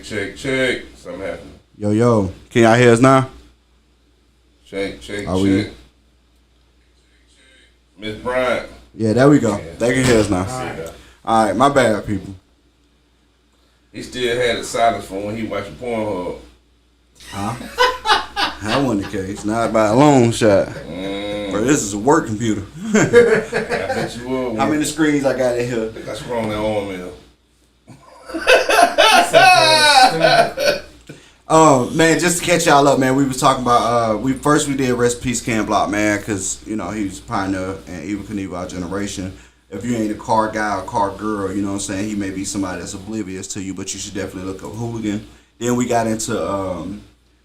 check. Something happened. Yo. Can y'all hear us now? Check. We? Miss Bryant. Yeah, there we go. Yeah. They can hear us now. All right, my bad, people. He still had it silent from when he watching Pornhub. Huh? That wasn't the case. Not by a long shot. Bro, this is a work computer. I bet you would. How many screens I got in here? I think I sprung that arm in. Man, just to catch y'all up, man, we was talking about, we did Rest in Peace Cam Block, man, because, he was a pioneer and Evil Knievel, our generation. If you ain't a car guy or car girl, you know what I'm saying, he may be somebody that's oblivious to you, but you should definitely look up Hooligan. Then we got into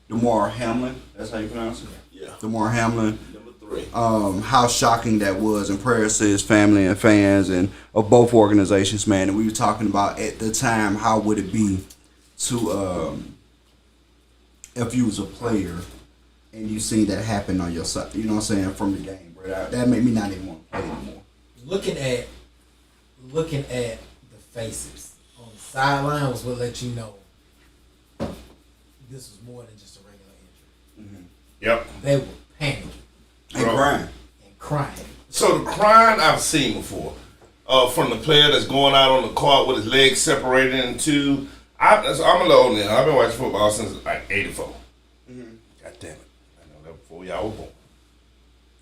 Damar Hamlin, that's how you pronounce it? Yeah. Damar Hamlin. Number 3. How shocking that was, and prayers to his family and fans and of both organizations, man. And we were talking about at the time, how would it be to, if you was a player and you seen that happen on your side, you know what I'm saying, from the game, bro. That made me not even want to play anymore. Looking at the faces on the sideline was what let you know this was more than just a regular injury. Yep. They were panicking And crying. So the crying I've seen before, from the player that's going out on the court with his legs separated in two. I'm a little older now. I've been watching football since like '84. God damn it! I know that before y'all were born.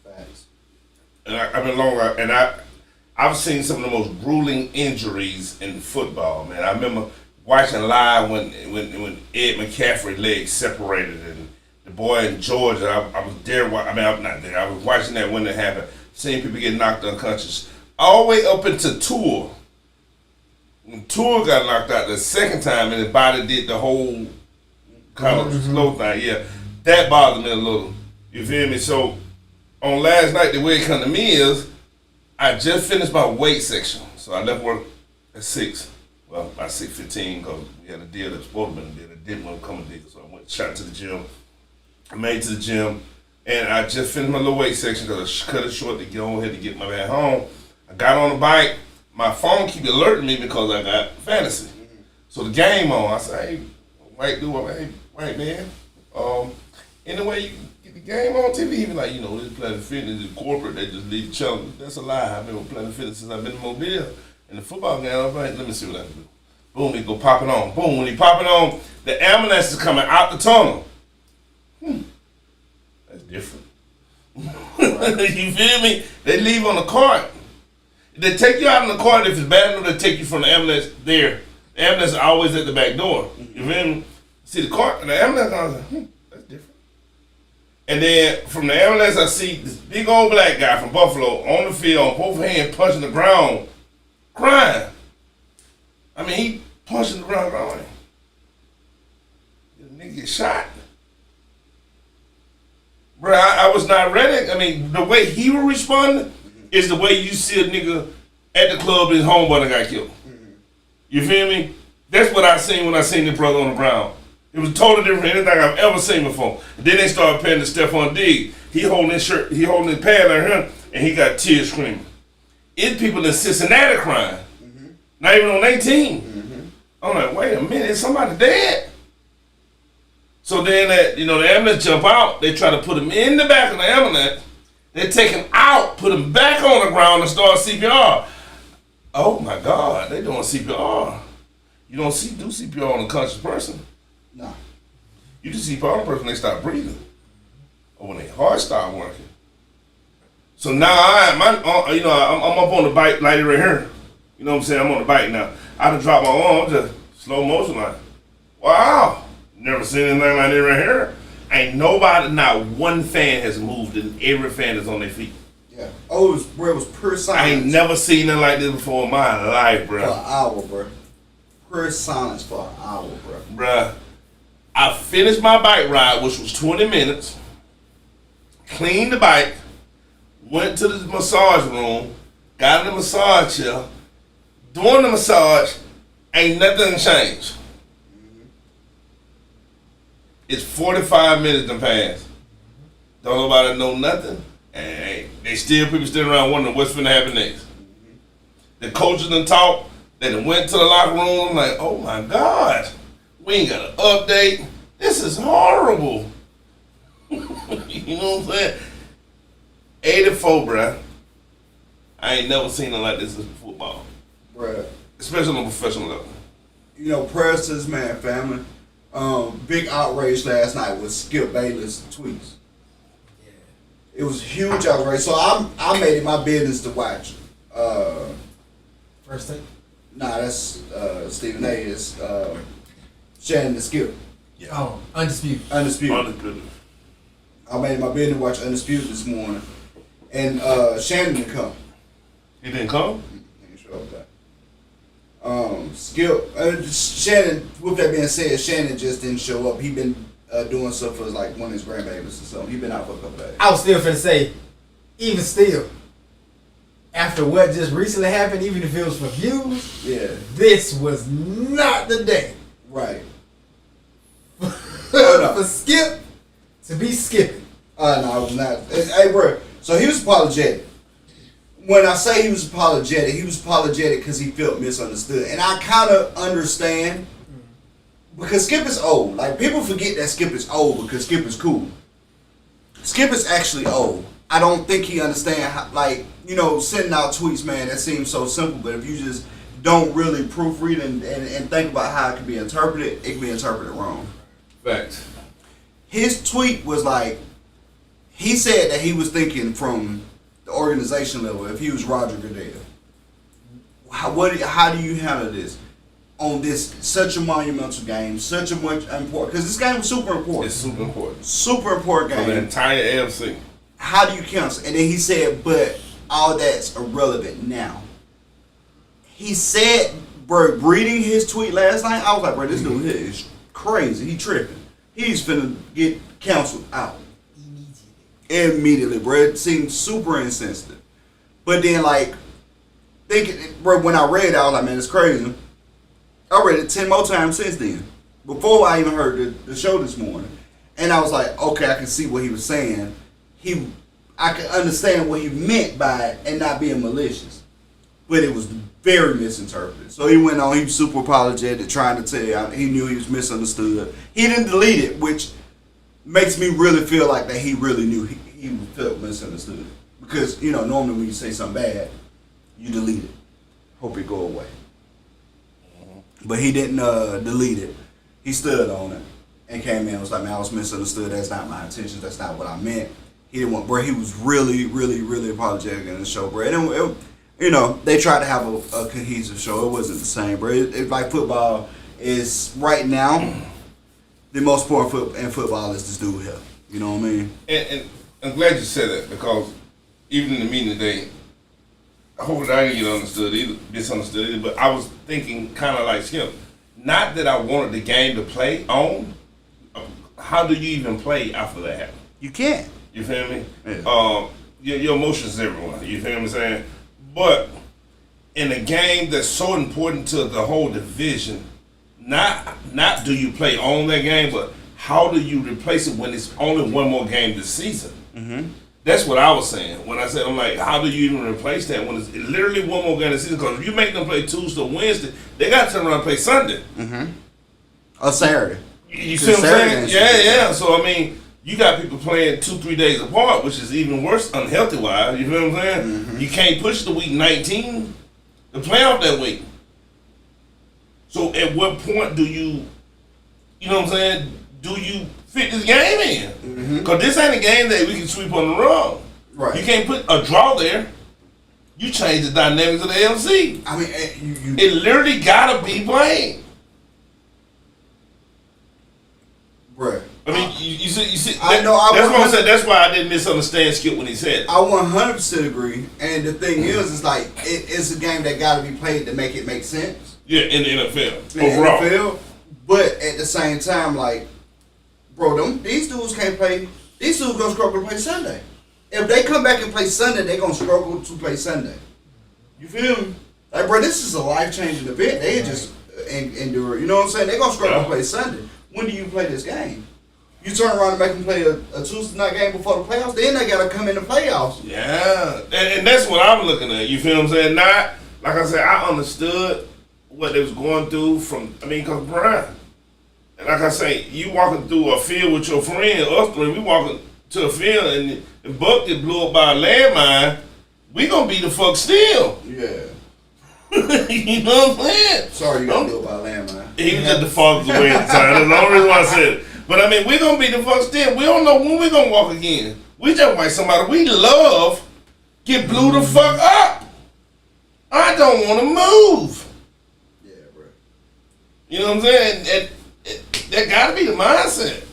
Facts. And I've been long, and I've seen some of the most grueling injuries in football, man. I remember watching live when Ed McCaffrey's legs separated, and the boy in Georgia. I was there. I'm not there. I was watching that when it happened. Seeing people get knocked unconscious, all the way up into Tour. When Tour got knocked out the second time, and his body did the whole kind of slow thing. Yeah, that bothered me a little. You feel me? So on last night, the way it come to me is, I just finished my weight section, so I left work at 6. Well, by 6:15, because we had a deal that was supposed to be a deal that didn't want to come a deal. So I went shot to the gym. I made it to the gym, and I just finished my little weight section because I cut it short to get on ahead to get my man home. I got on the bike. My phone keep alerting me because I got fantasy. So the game on. I say, hey, white man. Anyway, you get the game on TV. He be like, this Planet Fitness is corporate. They just leave challenge. That's a lie. I've been with Planet Fitness since I've been in Mobile. In the football game, I was like, let me see what I can do. Boom, he go popping on. Boom, when he popping on, the ambulance is coming out the tunnel. That's different. You feel me? They leave on the cart. They take you out in the cart. If it's bad enough, they take you from the ambulance there. The ambulance is always at the back door. You feel me? See the cart and the ambulance, I was like, that's different. And then from the ambulance, I see this big old black guy from Buffalo on the field, on both hands, punching the ground, crying. I mean, he punching the ground, crying. The nigga get shot. Bro, I was not ready. I mean, the way he was responding is the way you see a nigga at the club his homeboy got killed. You feel me? That's what I seen when I seen the brother on the ground. It was totally different from anything I've ever seen before. And then they started paying to Stephon Diggs. He holding his shirt, he holding his pad like him, and he got tears screaming. It's people in Cincinnati crying. Not even on their team. I'm like, wait a minute, is somebody dead? So then the ambulance jump out, they try to put him in the back of the ambulance. They take him out, put him back on the ground and start CPR. Oh my God, they doing CPR. You don't do CPR on a conscious person. No. You do CPR on a person when they stop breathing. Or when their heart start working. So now I'm up on the bike like right here. You know what I'm saying? I'm on the bike now. I done dropped my arm, just slow motion like, wow. Never seen anything like that right here. Ain't nobody, not one fan has moved, and every fan is on their feet. Yeah. Oh, it was pure silence. I ain't never seen nothing like this before in my life, bro. For an hour, bro. Pure silence for an hour, bro. Bruh, I finished my bike ride, which was 20 minutes, cleaned the bike, went to the massage room, got in the massage chair. During the massage, ain't nothing changed. It's 45 minutes to pass. Don't nobody know nothing. And people still around wondering what's finna happen next. The coaches done talk. They done went to the locker room. I'm like, oh my God. We ain't got an update. This is horrible. You know what I'm saying? 84, bruh. I ain't never seen it like this in football. Bruh. Especially on a professional level. You know, prayers to this man, family. Big outrage last night was Skip Bayless tweets. Yeah. It was a huge outrage. So I made it my business to watch. First thing. Nah, that's Stephen A. It's Shannon and Skip. Yeah. Oh, undisputed. Undisputed. I made it my business to watch Undisputed this morning. And Shannon didn't come. He didn't come? He didn't show up that. Skip, Shannon, with that being said, Shannon just didn't show up. He been doing stuff for like one of his grandbabies or something. He been out for a couple days. I was still finna say, even still, after what just recently happened, even if it was for views, Yeah. this was not the day Right. for Skip to be skipping. No, it was not. Hey, bro. So he was apologetic. When I say he was apologetic because he felt misunderstood. And I kind of understand because Skip is old. Like, people forget that Skip is old because Skip is cool. Skip is actually old. I don't think he understands how, like, you know, sending out tweets, man, that seems so simple. But if you just don't really proofread and think about how it can be interpreted, it can be interpreted wrong. Facts. His tweet was like, he said that he was thinking from the organization level, if he was Roger Goodell, how do you handle this on this such a monumental game, such a much important, because this game was super important. It's super important. Super important For the game. entire AFC. How do you cancel? And then he said, but all that's irrelevant now. He said, bro, reading his tweet last night, I was like, bro, this dude here is crazy. He tripping. He's finna get canceled out. Immediately, bro. It seemed super insensitive. But then, like, thinking, bro, when I read it, I was like, man, it's crazy. I read it 10 more times since then. Before I even heard the show this morning. And I was like, okay, I can see what he was saying. I can understand what he meant by it and not being malicious. But it was very misinterpreted. So he went on, he was super apologetic, trying to tell you, he knew he was misunderstood. He didn't delete it, which makes me really feel like that he really knew he felt misunderstood. Because, you know, normally when you say something bad, you delete it. Hope it go away. But he didn't delete it. He stood on it and came in and was like, man, I was misunderstood. That's not my intentions. That's not what I meant. He didn't want, bro, he was really, really, really apologetic in the show, bro. And you know, they tried to have a cohesive show. It wasn't the same, bro. It like football is right now, the most important in football is this dude here. You know what I mean? And I'm glad you said that because even in the meeting today, I hope that I didn't get misunderstood either, but I was thinking kind of like Skip. Not that I wanted the game to play on. How do you even play after that happen? You can't. You feel me? Yeah. Your emotions everyone. You feel what I'm saying? But in a game that's so important to the whole division, not do you play on that game, but how do you replace it when it's only one more game this season? Mm-hmm. That's what I was saying. When I said, I'm like, how do you even replace that when it's literally one more game this season? Because if you make them play Tuesday or Wednesday, they got to turn around and play Sunday. Mm-hmm. Or Saturday. You see what I'm saying? Yeah. So, I mean, you got people playing 2-3 days apart, which is even worse unhealthy-wise. You feel what I'm saying? Mm-hmm. You can't push the week 19 to play off that week. So, at what point do you know what I'm saying, do you fit this game in? Because this ain't a game that we can sweep on the rug. Right. You can't put a draw there. You change the dynamics of the AFC. I mean, it literally got to be played. Bruh. I mean, you see. I know. That's what I said. That's why I didn't misunderstand Skip when he said it. I 100% agree. And the thing is, it's like it's a game that got to be played to make it make sense. Yeah, in the NFL. In overall. the NFL. But at the same time, like, bro, these dudes can't play. These dudes gonna struggle to play Sunday. If they come back and play Sunday, they gonna struggle to play Sunday. You feel me? Like, bro, this is a life-changing event. They just endure. You know what I'm saying? They gonna struggle to play Sunday. When do you play this game? You turn around and make them play a Tuesday night game before the playoffs, then they gotta come in the playoffs. Yeah, and that's what I'm looking at. You feel what I'm saying? Not like I said, I understood what they was going through because Brian, like I say, you walking through a field with your friend, us three, we walking to a field and Buck get blew up by a landmine, we gonna be the fuck still. Yeah. You know what I'm saying? Sorry you got blew up by a landmine. He was just the father's away at the time. That's the only reason why I said it. But I mean, we gonna be the fuck still. We don't know when we gonna walk again. We just like somebody we love get blew the fuck up. I don't want to move. Yeah, bro. You know what I'm saying? That gotta be the mindset.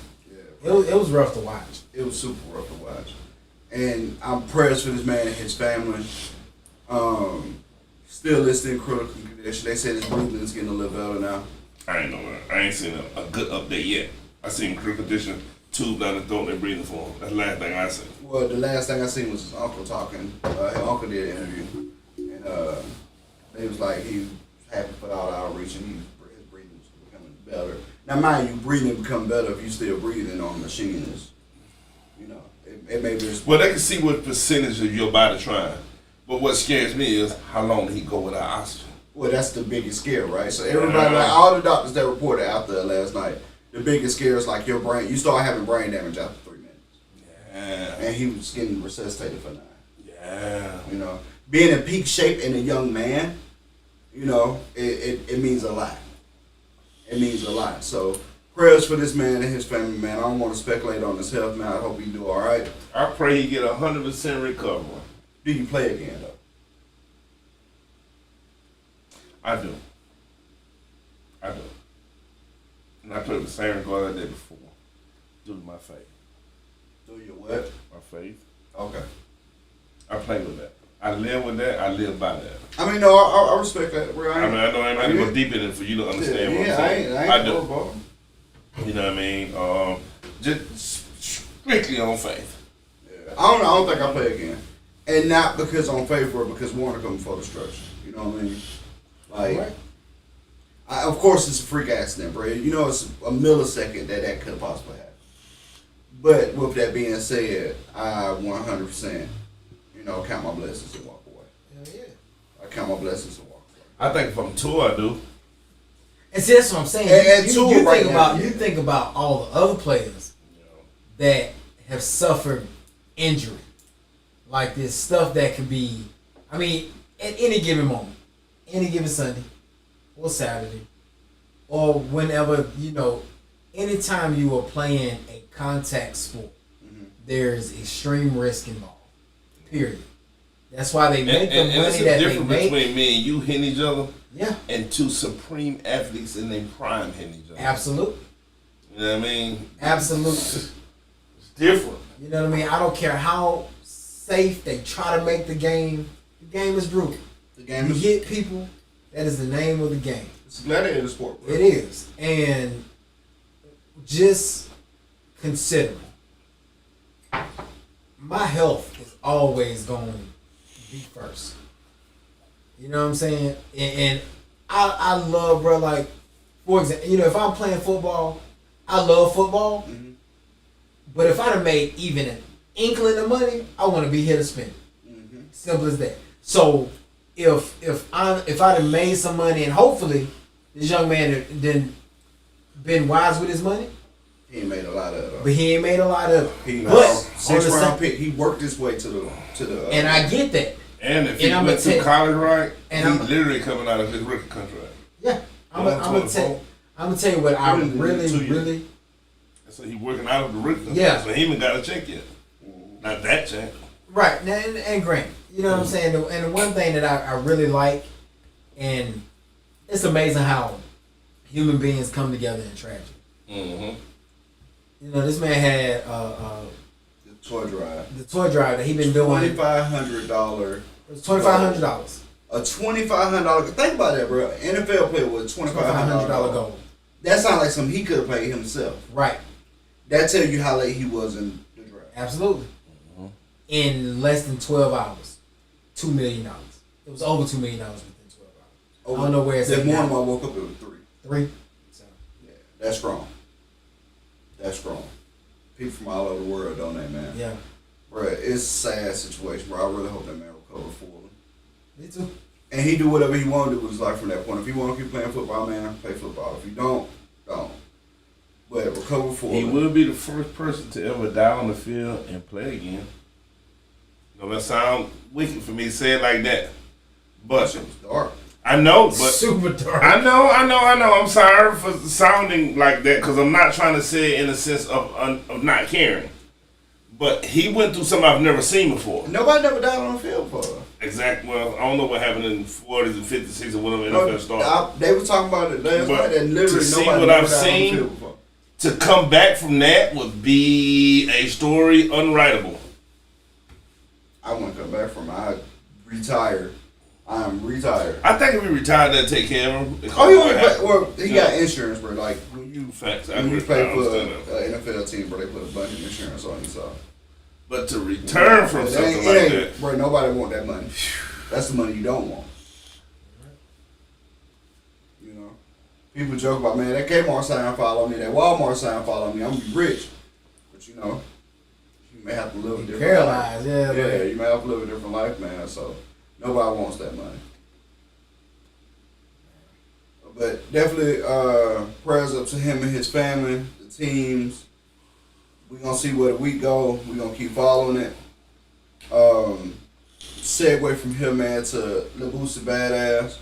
Yeah, It was rough to watch. it was super rough to watch. And I'm prayers for this man and his family. Still listed in critical condition. They said his breathing is getting a little better now. I ain't know that. I ain't seen a good update yet. I seen critical condition, tube down the throat and breathing for him. That's the last thing I seen. Well, the last thing I seen was his uncle talking. His uncle did an interview. And it was like he was happy for all the outreach and his breathing was becoming better. Now, mind you, breathing become better if you still breathing on a machine. It may be. Well, they can see what percentage of your body trying. But what scares me is how long did he go without oxygen? Well, that's the biggest scare, right? So everybody, like all the doctors that reported out there last night, the biggest scare is like your brain. You start having brain damage after 3 minutes. Yeah. And he was getting resuscitated for 9. Yeah. You know, being in peak shape in a young man, you know, it means a lot. It means a lot. So prayers for this man and his family, man. I don't want to speculate on his health, man. I hope he do all right. I pray he get 100% recovery. Do you play again, though? I do. And I played the same guard I did before. Due to my faith. Do your what? My faith. Okay. I play with that. I live with that. I live by that. I mean, no, I respect that, bro. I know I ain't to go deep in it for you to understand what I'm saying. I do. bro. You know what I mean? Just strictly on faith. Yeah. I don't think I play again. And not because I'm faithful, because Warner coming for destruction. You know what I mean? Like, Right. Of course it's a freak accident, bro. You know it's a millisecond that could possibly happen. But with that being said, I 100%, count my blessings and walk away. Hell yeah. I count my blessings and walk away. I think from two I do. And see, that's what I'm saying. And you two right think now, about yeah. you think about all the other players that have suffered injury, like this stuff that could be, I mean, at any given moment, any given Sunday or Saturday, or whenever, anytime you are playing a contact sport, there's extreme risk involved. Period. That's why they make the money it's a that they difference make. between me and you hitting each other Yeah, and two supreme athletes in their prime hitting each other. absolutely. You know what I mean? Absolutely. It's different. You know what I mean? I don't care how safe they try to make the game. The game is brutal. The game You is hit people. That is the name of the game. it's a gladiator sport, bro. It is. And just consider my health is always going to be first. You know what I'm saying? And I love, bro, like, for example, if I'm playing football, I love football. Mm-hmm. But if I'd have made even an inkling of money, I want to be here to spend it. Mm-hmm. Simple as that. So if I'd have made some money, and hopefully this young man had then been wise with his money, He ain't made a lot of it. but he ain't made a lot of it. He But six on the round same- pick. He worked his way to the. and I get that. And if And he I'ma went to tell- college right, and he's I'm- literally coming out of his rookie contract. Yeah, I'm Yeah, gonna tell you what I Really, 2 years. really. So he's working out of the rookie contract. Yeah. So he even got a check yet. Not that check. Right, and granted, you know what I'm saying? And the one thing that I really like, and it's amazing how human beings come together in tragedy. Mm-hmm. This man had The toy drive. the toy drive that he been doing. $2,500. It was $2,500. A $2,500. Think about that, bro. NFL player with $2,500 $2,500 goal. That sounds like something he could have played himself. Right, That tell you how late he was in the draft. absolutely. In less than 12 hours, $2 million. It was over $2 million within 12 hours. I don't know where it's That at morning now. I woke up, it was 3. 3. So, Yeah, that's strong. That's strong. People from all over the world, don't they, man? yeah, Bro, it's a sad situation, bro. I really hope that man recover fully. me too. And he do whatever he want to do with his life from that point. If he want to keep playing football, man, play football. If you don't. cover for He it. will be the first person to ever die on the field and play again. No, that sound wicked for me to say it like that. But It was dark. I know, but Super dark. I know. I'm sorry for sounding like that because I'm not trying to say it in a sense of not caring. But he went through something I've never seen before. Nobody never died on the field for her. Exactly. Well, I don't know what happened in the 40s and 50s, 60s or whatever NFL started. They were talking about it last But night, and literally to see nobody what never I've died seen, on the field before. To come back from that would be a story unwritable. I want to come back from it. I retired. I'm retired. I think if he retired, they'd take care of him. He got insurance, bro. Like when you Facts. when you play for understand an that. NFL team, bro, they put a bunch of insurance on you. So, But to return from It something ain't- like it that, ain't- bro, nobody want that money. That's the money you don't want. You know, people joke about, man, that Kmart sign follow me, that Walmart sign follow me. I'm gonna be rich, but you know, you may have to live a different Paralyzed, life. yeah. Yeah, you may have to live a different life, man. So nobody wants that money. But definitely, prayers up to him and his family, the teams. We're gonna see where the week go. We're gonna keep following it. Segue from here, man, to Lil Boosie Badass.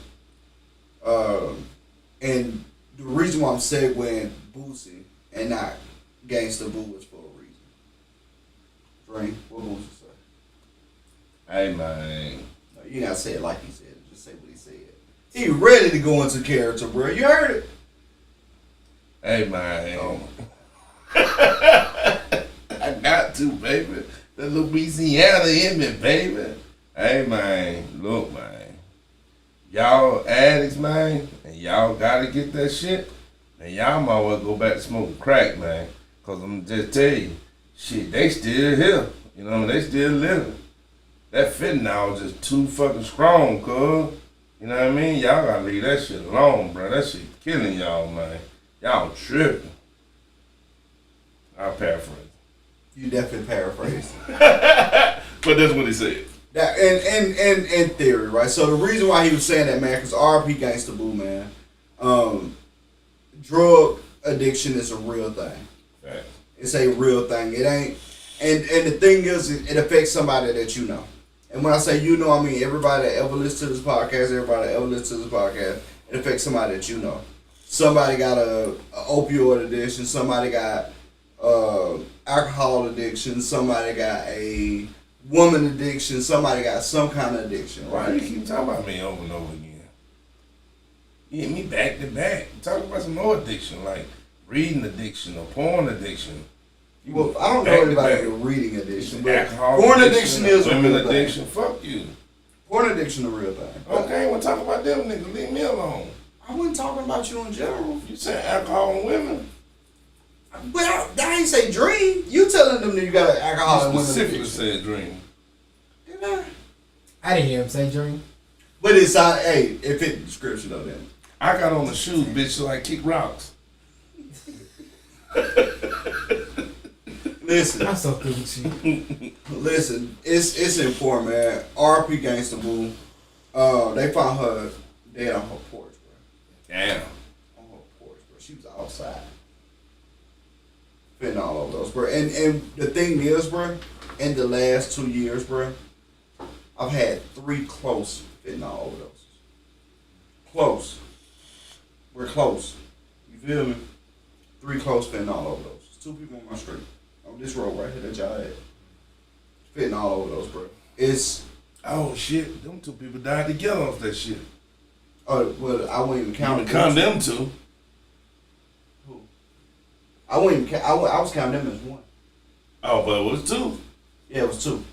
And the reason why I'm segueing Boosie and not Gangsta Boo is for a reason. Dream, what Boosie say? hey man, No, you gotta say it like he said it. Just say what he said. He ready to go into character, bro. You heard it. hey man, Oh. I got to, baby. The Louisiana in me, baby. Hey man, look man, y'all addicts, man, and y'all gotta get that shit. And y'all might well go back to smoking crack, man. Cause I'm just tell you, shit, they still here. You know, they still living. That fentanyl is just too fucking strong, cuz. You know what I mean? Y'all gotta leave that shit alone, bro. That shit killing y'all, man. Y'all tripping. I'll paraphrase. You definitely paraphrased. But that's what he said. That in theory, right? So the reason why he was saying that, man, because RP Gangsta Boo, man, drug addiction is a real thing. Right. It's a real thing. It ain't, and the thing is, it affects somebody that you know. And when I say you know, I mean everybody that ever listens to this podcast, everybody that ever listens to this podcast, it affects somebody that you know. Somebody got a opioid addiction. Somebody got alcohol addiction. Somebody got a woman addiction. Somebody got some kind of addiction, Why do you right? keep talking about me over and over again? You hit me back to back. Talk about some more addiction, like reading addiction or porn addiction. You Well, I don't know back to anybody back. with reading addiction, but Alcohol porn addiction is a women real thing. addiction. Fuck you. Porn addiction is a real thing. Okay, we'll talk about them niggas. Leave me alone. I wasn't talking about you in general. You said alcohol and women. Well, I ain't say dream. You telling them that you got an alcohol and You women specifically addiction. said dream. Didn't I? I didn't hear him say dream. But it's hey, it fit the description of them. I got on the shoes, bitch, so I kick rocks. Listen, I'm so through with you. listen. It's important, man. RP Gangsta Boo. They found her dead on her porch, bro. Damn. On her porch, bro. She was outside. Fitting all over those, bro. And the thing is, bro, in the last 2 years, bro, I've had 3 close fentanyl overdoses. Close. We're close. You feel me? 3 close fentanyl overdoses. 2 people on my street. On this road right here that y'all had. Fentanyl overdose, bro. It's Oh shit, them 2 people died together off that shit. well, I wouldn't even count You count them 2. Who? I wouldn't even count. I was counting them as 1. Oh, but it was 2. Yeah, it was 2.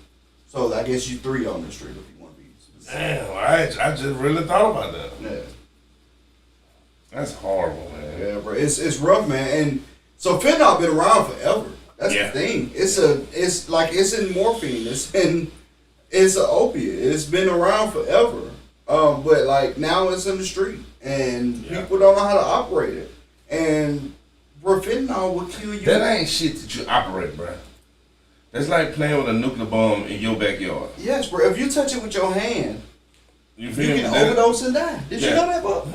So I guess you 3 on the street if you want to be specific. Damn, I just really thought about that. Yeah. That's horrible, man. Yeah, bro. It's rough, man. And so fentanyl been around forever. That's Yeah. the thing. It's like it's in morphine. It's an opiate. It's been around forever. But like now it's in the street and Yeah. people don't know how to operate it. And bro, fentanyl will kill you. That ain't shit that you operate, bro. That's like playing with a nuclear bomb in your backyard. Yes, bro. If you touch it with your hand, You you feel me? can overdose and die. Did you Yeah. know that, bro?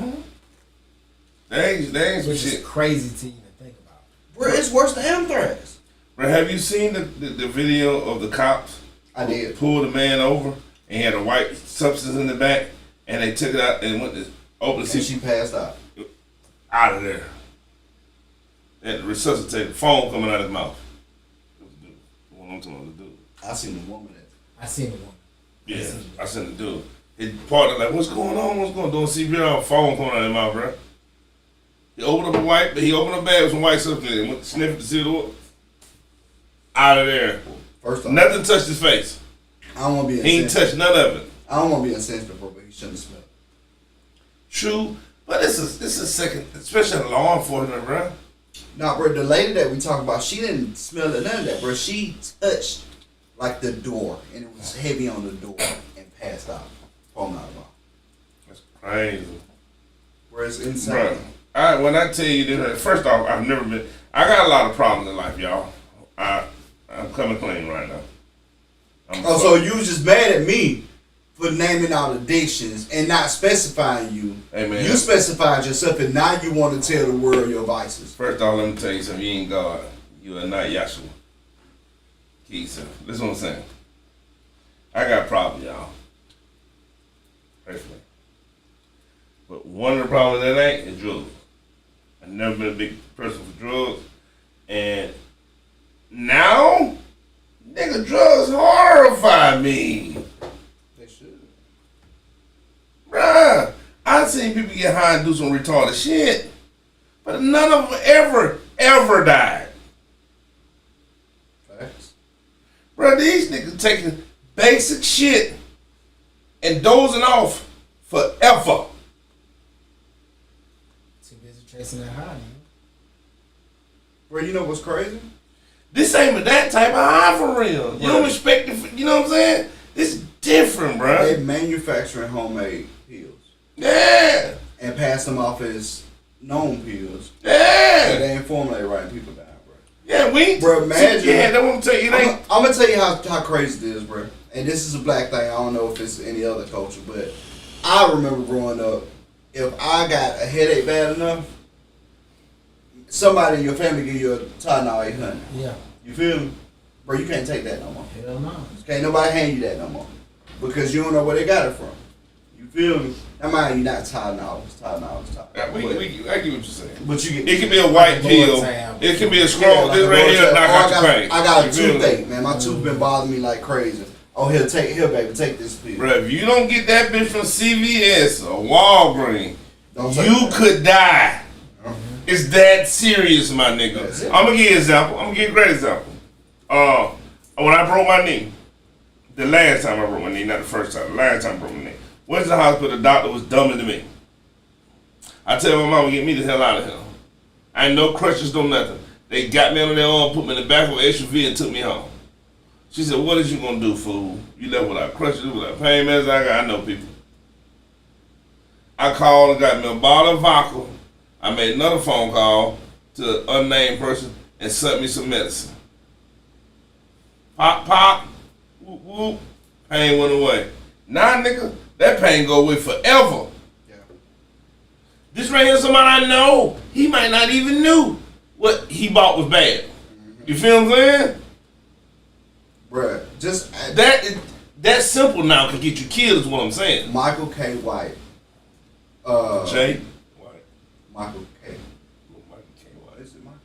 That ain't some Which is shit. crazy to even think about. Bro, it's worse than anthrax. Bro, have you seen the video of the cops? I did. Pulled the man over and he had a white substance in the back, and they took it out and went to open the And she passed out. out of there. And resuscitated, foam coming out of his mouth. It was the dude. The one I'm talking about, the dude. I seen the woman. I seen the woman. Yeah, I seen the dude. His partner like, what's going on? What's going on? Doing CPR, foam coming out of his mouth, bro. He opened up a bag with some white substance and went to sniff it to see what. Out of there. First off, Nothing touched his face. I don't want to be He ain't touched none of it. I don't want to be insensitive, bro, but he shouldn't have smelled. True, but this is second, especially law enforcement, bro. Nah, bro, the lady that we talk about, she didn't smell it, none of that, bro. She touched like the door, and it was heavy on the door, and passed out. Foaming out of mouth. That's crazy, Bro, it's insane. bro. When I tell you this, first off, I've never been. I got a lot of problems in life, y'all. I'm coming clean right now. So you was just mad at me for naming out addictions and not specifying you. Hey, man. You specified yourself, and now you want to tell the world your vices. First off, let me tell you something. You ain't God. You are not Yahshua. Listen what I'm saying. I got problems, y'all. Pray for me. But one of the problems that ain't is drugs. I've never been a big person for drugs. And now, nigga, drugs horrify me. They should. Bruh, I've seen people get high and do some retarded shit. But none of them ever died. Facts. Bro, these niggas taking basic shit and dozing off forever. Too busy chasing that high, man. Bro, you know what's crazy? This ain't that type of high for real. You don't expect it, you know what I'm saying? This is different, bro. They manufacturing homemade pills Yeah. and pass them off as known pills. Yeah. They ain't formulated right and people die, bro. Yeah, we. Bro, imagine. Yeah, that's what I'm telling you. It ain't. I'm gonna tell you how crazy it is, bro. And this is a black thing. I don't know if it's any other culture, but I remember growing up. If I got a headache bad enough, somebody in your family give you a Tylenol 800. Yeah. You feel me, bro? You can't take that no more. Hell no. Can't nobody hand you that no more because you don't know where they got it from. You feel me? That mind you, not Tylenol. It's Tylenol. It's Tylenol. I get what you're saying. But you get. It can be a white pill. It can be a scroll. Yeah, This right here knock out your pain. I got a You feel me? toothache, man. My tooth been bothering me like crazy. Oh, here, baby, take this pill. Bro, if you don't get that bitch from CVS or Walgreens, Don't take you that. could die. It's that serious, my nigga. That's it. I'm gonna give you an example. I'm gonna give you a great example. When I broke my knee, the last time I broke my knee, not the first time, the last time I broke my knee, went to the hospital, the doctor was dumber than me. I tell my mama, get me the hell out of here. I ain't no crutches, no nothing. They got me on their arm, put me in the back of an SUV and took me home. She said, what is you gonna do, fool? You left without crutches, without pain meds? I know people. I called and got me a bottle of vodka. I made another phone call to an unnamed person and sent me some medicine. Pop, pop, whoop, whoop, pain went away. Now, nigga, that pain go away forever. Yeah. This right here, somebody I know, he might not even knew what he bought was bad. You feel what I'm saying? Bruh, just That simple now can get you killed is what I'm saying. Michael K. White. Jay? White. Michael K. Michael K. White. Is it Michael?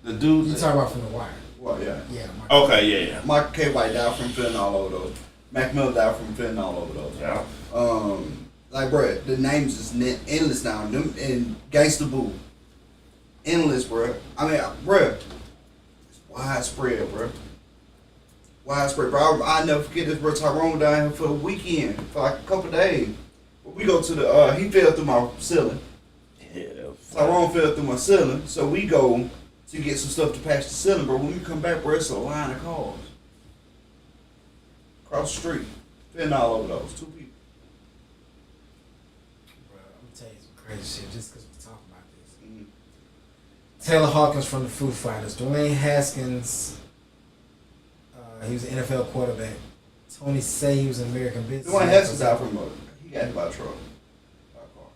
The dude. You talking about from The Wire? Well, yeah. Yeah. Okay, yeah. Michael K. White died from fentanyl overdose. Mac Miller died from fentanyl overdose. Yeah. Like, bruh, the names is endless now. Them and Gangsta Boo. Endless, bruh. I mean, bruh, it's widespread, bruh. Widespread, bro. I'll never forget this, bro. Tyrone down here for a weekend, for like a couple days. We go to the, he fell through my ceiling. Yeah. Tyrone fell through my ceiling, so we go to get some stuff to patch the ceiling, bro. When we come back, bro, it's a line of cars. Across the street. Fentanyl overdose. 2 people. Bro, I'm gonna tell you some crazy shit just because we're talking about this. Mm-hmm. Taylor Hawkins from the Foo Fighters, Dwayne Haskins, he was an NFL quarterback. Tony Say he was an American business. Dwayne Haskins died from he got hit by a truck. By a car.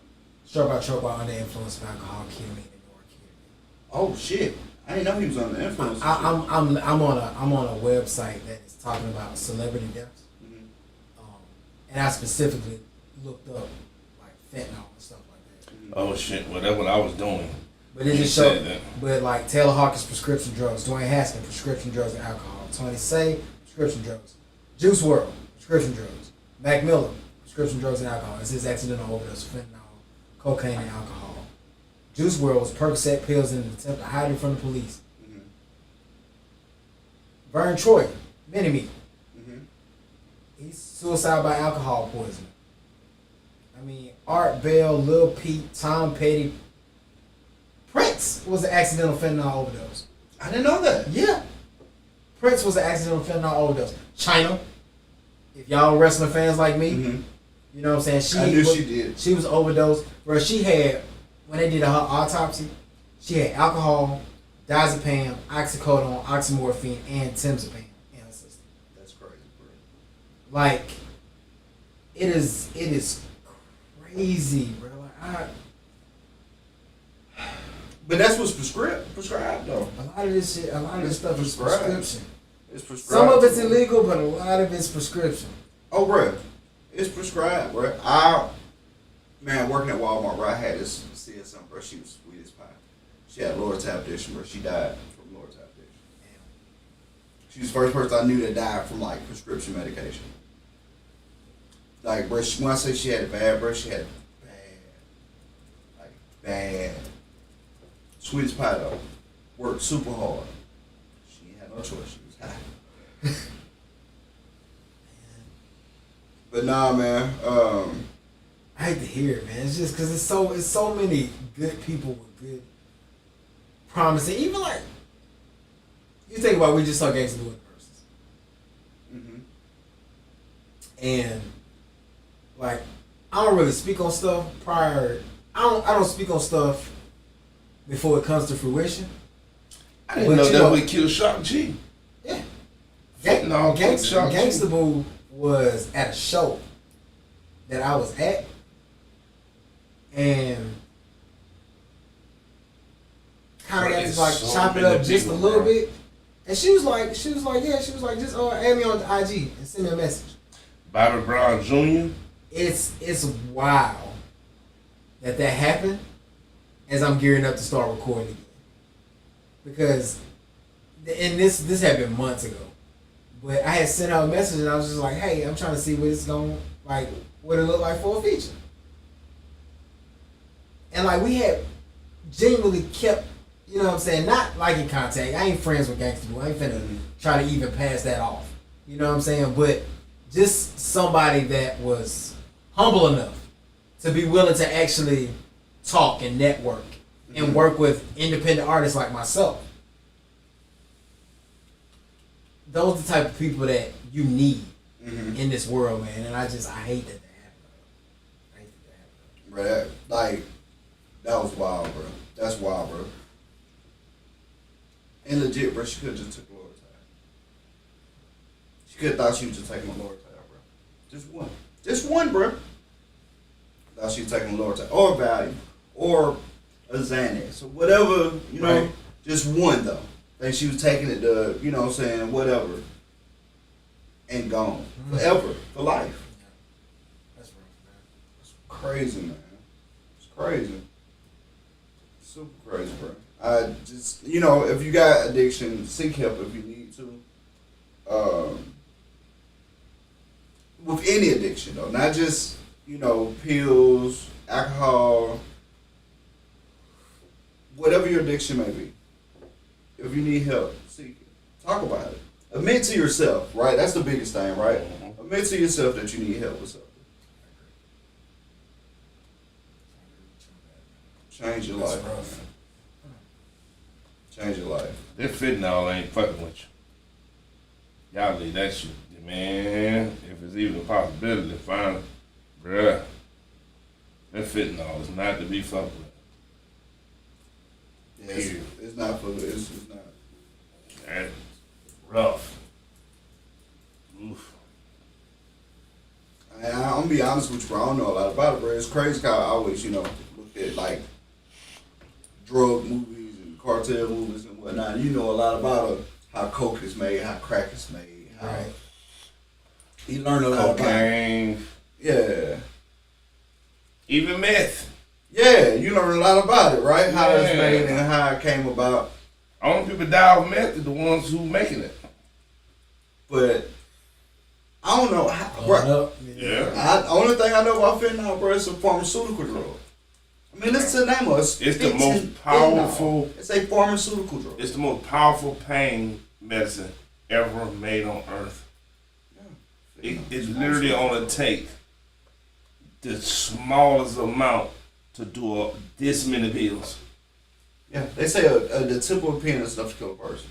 Struck by choke while under influence of alcohol, ketamine, and or ketamine. Oh, shit. I didn't know he was on the influence. I'm on a website that is talking about celebrity deaths, and I specifically looked up like fentanyl and stuff like that. Oh shit! Well, that's what I was doing. But it just showed. But like Taylor Hawkins, prescription drugs. Dwayne Haskins, prescription drugs and alcohol. Tony Say, prescription drugs. Juice WRLD, prescription drugs. Mac Miller, prescription drugs and alcohol. It's his accidental overdose of fentanyl, cocaine, and alcohol. Juice WRLD was Percocet pills in an attempt to hide it from the police. Vern Troyer, Mini-Me. He's suicide by alcohol poisoning. I mean, Art Bell, Lil Peep, Tom Petty. Prince was an accidental fentanyl overdose. I didn't know that. Yeah. Prince was an accidental fentanyl overdose. China, if y'all wrestling fans like me, you know what I'm saying? I knew she did. She was overdosed. Bro, she had, when they did her autopsy, she had alcohol, diazepam, oxycodone, oxymorphine, and temazepam in her system. That's crazy, bro. Like, it is crazy, bro. Like, but that's what's prescribed though. a lot of this stuff is prescribed. prescription. It's prescribed. Some of it's illegal, but a lot of it's prescription. Oh, bro, it's prescribed, bro. Working at Walmart, bro, I had this CSM, bro. She was sweet as pie. She had lower tap addiction, bro. She died from lower tap addiction. She was the first person I knew that died from like prescription medication. Like, bro, when I say she had it bad, bro, she had it bad. Like, bad. Sweet as pie, though. Worked super hard. She had no choice. She was high. But nah, man. I hate to hear it, man. It's just because it's so many good people with good promising. Even like, you think about, we just saw Gangsta do it versus. And like, I don't really speak on stuff prior. I don't speak on stuff before it comes to fruition. I didn't know that would kill Shock G. Yeah. Gangsta Boo was at a show that I was at, and kind of got to like chop it up just a little bit. And she was like, just add me on the IG and send me a message. Bobby Brown Jr. It's wild that happened as I'm gearing up to start recording again. Because, and this had been months ago, but I had sent out a message and I was just like, hey, I'm trying to see what it's going, like, what it look like for a feature. And like, we had genuinely kept, you know what I'm saying, not like in contact. I ain't friends with Gangsta Boo. I ain't finna try to even pass that off. You know what I'm saying? But just somebody that was humble enough to be willing to actually talk and network and work with independent artists like myself. Those are the type of people that you need in this world, man. And I hate that happened. Bro, that was wild, bro. That's wild, bro. And legit, bro, she could have just took a lower tire. She could have thought she was just taking a lower tire, bro. Just one. Just one, bro. Thought she was taking a lower tire. Or Valium. Or a Xanax. Or whatever, you know. Right. Just one, though. Think she was taking it to, you know what I'm saying, whatever. And gone. Forever. For life. That's rough, man. It's crazy, man. It's crazy. Super crazy, bro. I just, you know, if you got addiction, seek help if you need to. With any addiction, though. Not just, you know, pills, alcohol, whatever your addiction may be. If you need help, seek it. Talk about it. Admit to yourself, right? That's the biggest thing, right? Admit to yourself that you need help with something. Change your life. Rough. Change your life. That fentanyl ain't fucking with you. Y'all leave that shit, man. If it's even a possibility, fine, bruh. That fentanyl is not to be fucked with. Yeah, it's not for it's not. That's rough. Oof. I'm gonna be honest with you, bro. I don't know a lot about it, bro. It's crazy how I always, you know, look at like drug movies and cartel movies and whatnot. You know a lot about how coke is made, how crack is made. How Right. You learn a lot about it. Cocaine, Yeah. even meth. Yeah, you learn a lot about it, right? How it's Yeah. made and how it came about. Only people die of meth are the ones who making it. But I don't know. How, Blowing bro, up. Yeah. only thing I know about fentanyl, bro, is a pharmaceutical drug. I mean, listen to the name of it. It's the most powerful. It's a pharmaceutical drug. It's the most powerful pain medicine ever made on earth. It's literally only take the smallest amount to do this many pills. Yeah, they say the tip of a pen is enough to kill a person.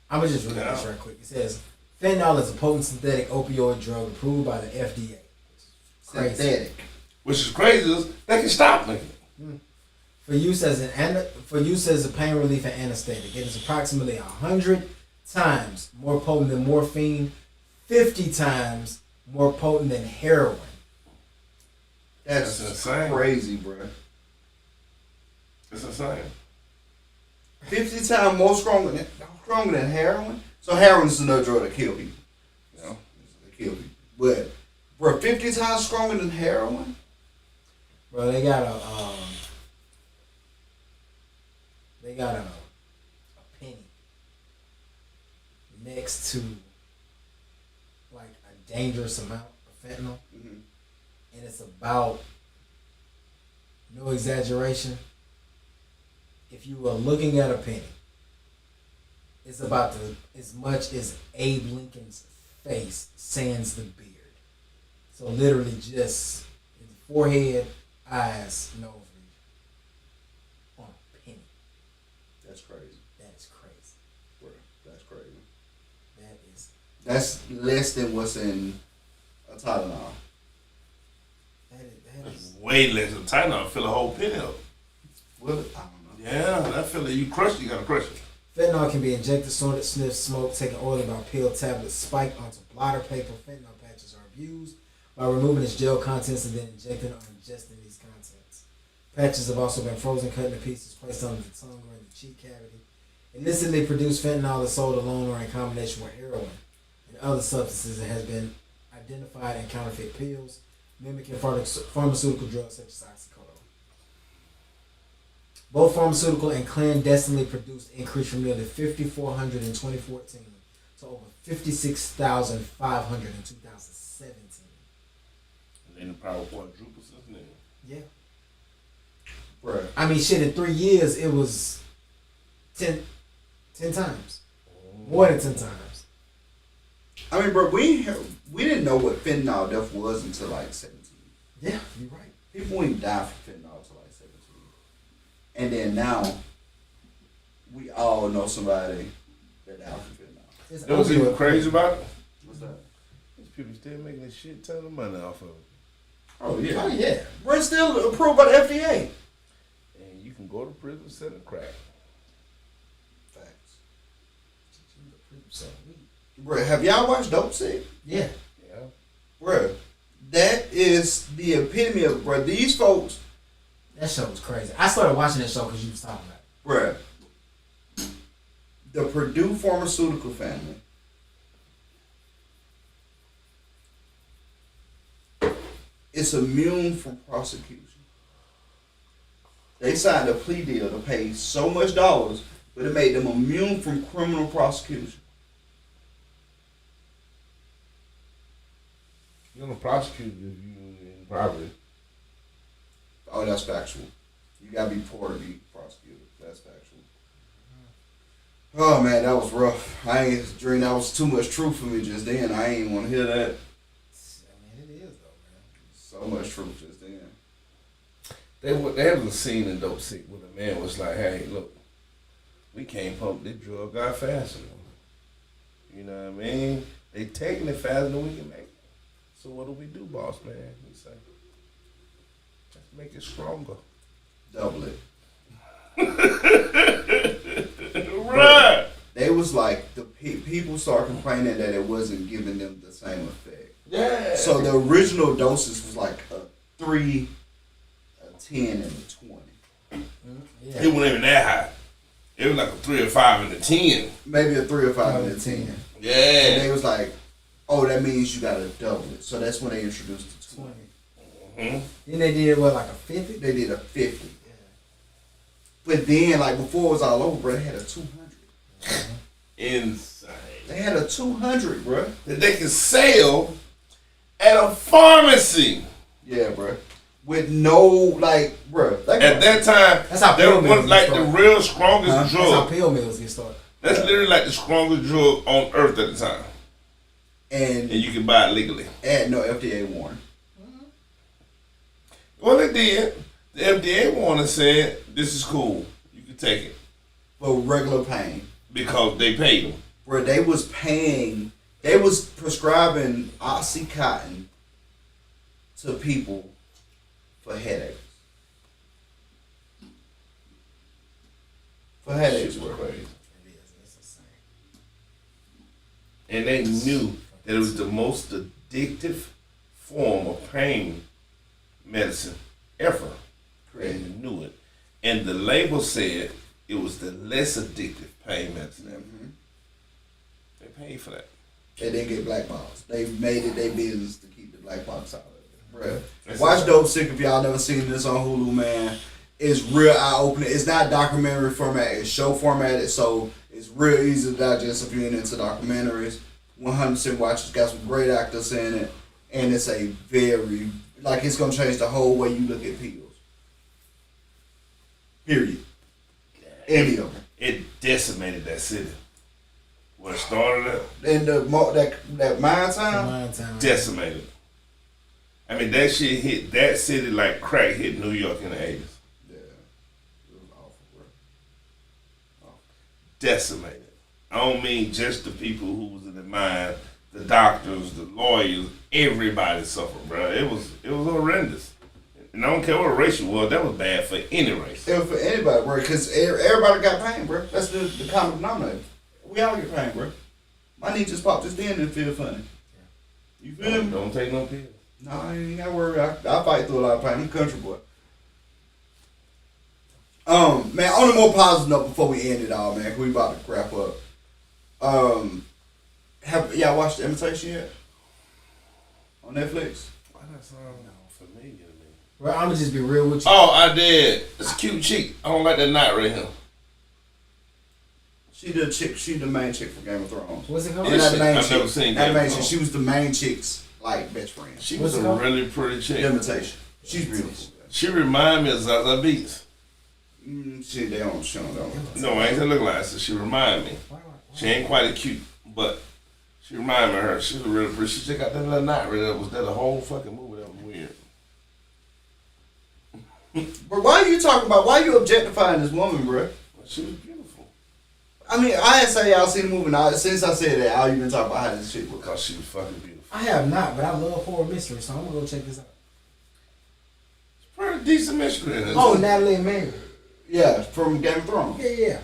I'm gonna just read this right quick. It says fentanyl is a potent synthetic opioid drug approved by the FDA. Crazy. Synthetic. Which is crazy is they can stop me. For use as a pain relief and anesthetic, it is approximately 100 times more potent than morphine, 50 times more potent than heroin. That's insane. crazy, bro. It's insane. 50 times more stronger than heroin. So heroin is another drug that kill people. You know? That kill people. But bro, 50 times stronger than heroin. Bro, they got a penny next to like a dangerous amount of fentanyl, and it's about, no exaggeration, if you were looking at a penny, it's about as much as Abe Lincoln's face sans the beard. So literally just his forehead, eyes, nose region on a penny. That's crazy. That is crazy. Bro, that's crazy. That is. That's less than what's in a Tylenol. That is. Way less than Tylenol. Fill a whole penny up. Well, I don't know. Yeah, that feel it. You crush it, you gotta crush it. Fentanyl can be injected, snorted, sniffed, smoked, taken orally by pill, tablets, spiked onto blotter paper. Fentanyl patches are abused by removing its gel contents and then injecting or ingesting these contents. Patches have also been frozen, cut into pieces, placed under the tongue or in the cheek cavity. Illicitly produced fentanyl is sold alone or in combination with heroin and other substances and has been identified in counterfeit pills, mimicking pharmaceutical drugs such as oxycodone. Both pharmaceutical and clandestinely produced increased from nearly 5,400 in 2014 to over 56,500 in 2017. And then the power quadruple since then. Yeah. Bro. I mean, shit, in 3 years, it was 10 times. More than 10 times. I mean, bro, we didn't know what fentanyl death was until like 17. Yeah, you're right. People wouldn't die from fentanyl until like 17. And then now, we all know somebody that died from fentanyl. It's You know what's even opioid. crazy about it? What's that? These people still making a shit ton of money off of it. Oh, yeah. Oh, yeah. Bro, it's still approved by the FDA. And you can go to prison selling crack. Facts. So, Bro, have y'all watched Dope Sick? yeah. Yeah. Bro, that is the epitome of, bro, these folks, That show was crazy. I started watching that show because you was talking about it. bro, the Purdue pharmaceutical family is immune from prosecution. They signed a plea deal to pay so much dollars, but it made them immune from criminal prosecution. You're gonna prosecute if you in poverty. Oh, that's factual. You gotta be poor to be prosecuted. That's factual. Oh man, that was rough. I ain't dream. That was too much truth for me just then. I ain't want to hear that. I mean, it is, though, man. So much truth just then. They had a scene in Dope Sick where the man was like, "Hey, look, we can't pump this drug out fast enough. You know what I mean? They taking it faster than we can make it. So what do we do, boss man?" He say, "Let's make it stronger." Double it. Right. They was like the people started complaining that it wasn't giving them the same effect. Yeah. So the original doses was like a 3, a 10, and a 20. Yeah. It wasn't even that high. It was like a 3 or 5 and a 10. Maybe a 3 or 5 and a 10. Yeah. And they was like, oh, that means you gotta double it. So that's when they introduced the 20. Mm-hmm. Then they did what, like a 50? They did a 50. Yeah. But then, like before it was all over, bro, they had a 200. Insane. They had a 200, bro. That they can sell at a pharmacy. Yeah, bro. With no, like, bro. At that time, that's how they pill were mills like get the started. real strongest That's how drug. pill mills get started. That's literally like the strongest drug on earth at the time. And you can buy it legally. had no FDA warning. Well, they did. The FDA warning said, this is cool. You can take it. For regular pain. Because they paid them. Bro, they was prescribing Oxycontin to people for headaches. For headaches, bro. Crazy. And they knew that it was the most addictive form of pain medicine ever. They knew it. And the label said it was the less addictive pain medicine ever. Mm-hmm. They paid for that. They didn't get black box. They made it their business to keep the black box out of it. Bro. That's Watch it. Dope Sick if y'all never seen this on Hulu, man. It's real eye-opening. It's not documentary format. It's show formatted, so it's real easy to digest if you're into documentaries. 100% watch. It's got some great actors in it. And it's a very, like, it's going to change the whole way you look at pills. Period. Any of them. It decimated that city. Where it started at, And that mind time, Mind time. decimated. I mean, that shit hit that city like crack hit New York in the 80s. yeah, it was awful, bro. Decimated. I don't mean just the people who was in the mine, the doctors, the lawyers, everybody suffered, bro. It was horrendous. And I don't care what race you was, that was bad for any race. It was for anybody, bro, because everybody got pain, bro. That's the common denominator. We all get pain, bro. My knee just popped just then and it feel funny. You feel me? Don't take no pills. No, I ain't got to worry. I fight through a lot of pain. I'm a country boy. Man, on a more positive note before we end it all, man, 'cause we about to wrap up. Have y'all watched The Imitation yet? On Netflix? Why that sound familiar to me? Well, I'm gonna just be real with you. Oh, I did. It's a cute chick. I don't like that knot right here. She the main chick for Game of Thrones. What's it called? Yeah, And not the main I've chick. never seen Not the Game of main chick. Thrones. She was the main chick's like best friend. She What's was it a called? really pretty The chick. Imitation. She's beautiful. She remind me of Zaza Beats. Shit, they don't show them. No, I ain't gonna look like her. So she remind me. She ain't quite as cute, but she remind me of her. She was really pretty. She just got that little knot right there. Was that a whole fucking movie? That was weird. But why are you talking about? Why are you objectifying this woman, bro? She was beautiful. I mean, I didn't say y'all seen the movie. Now, since I said that, all you been talking about how this shit was. Because she was fucking beautiful. I have not, but I love horror mystery, so I'm gonna go check this out. Pretty decent mystery in it. Oh, Natalie and Mary. Yeah, from Game of Thrones. Yeah.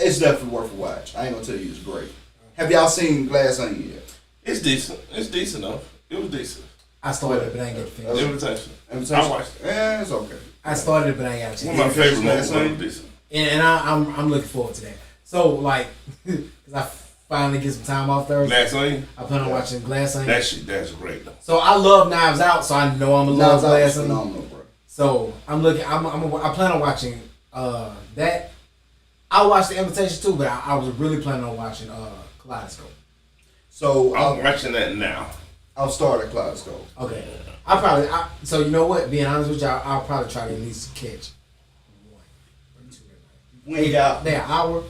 It's definitely worth a watch. I ain't gonna tell you it's great. Have y'all seen Glass Onion yet? It's decent. It's decent enough. It was decent. I started it, but I ain't get to finish. Invitation. Invitation? I watched it. Yeah, it's okay. I started it, but I ain't got to One check of it. my favorite Glass movies. It Onion? was decent. And I'm looking forward to that. So like, cause I finally get some time off Thursday. Last Onion? I plan on watching Glass Onion. That shit, that's great though. So I love Knives Out, so I know I'm gonna love Knives Out Glass is Onion. phenomenal, bro. So I'm looking. I plan on watching that. I watched The Invitation too, but I was really planning on watching Kaleidoscope. So I'm watching that now. I'll start at Kaleidoscope. Okay. So you know what? Being honest with y'all, I'll probably try to at least catch one or two at night. We got They're an hour.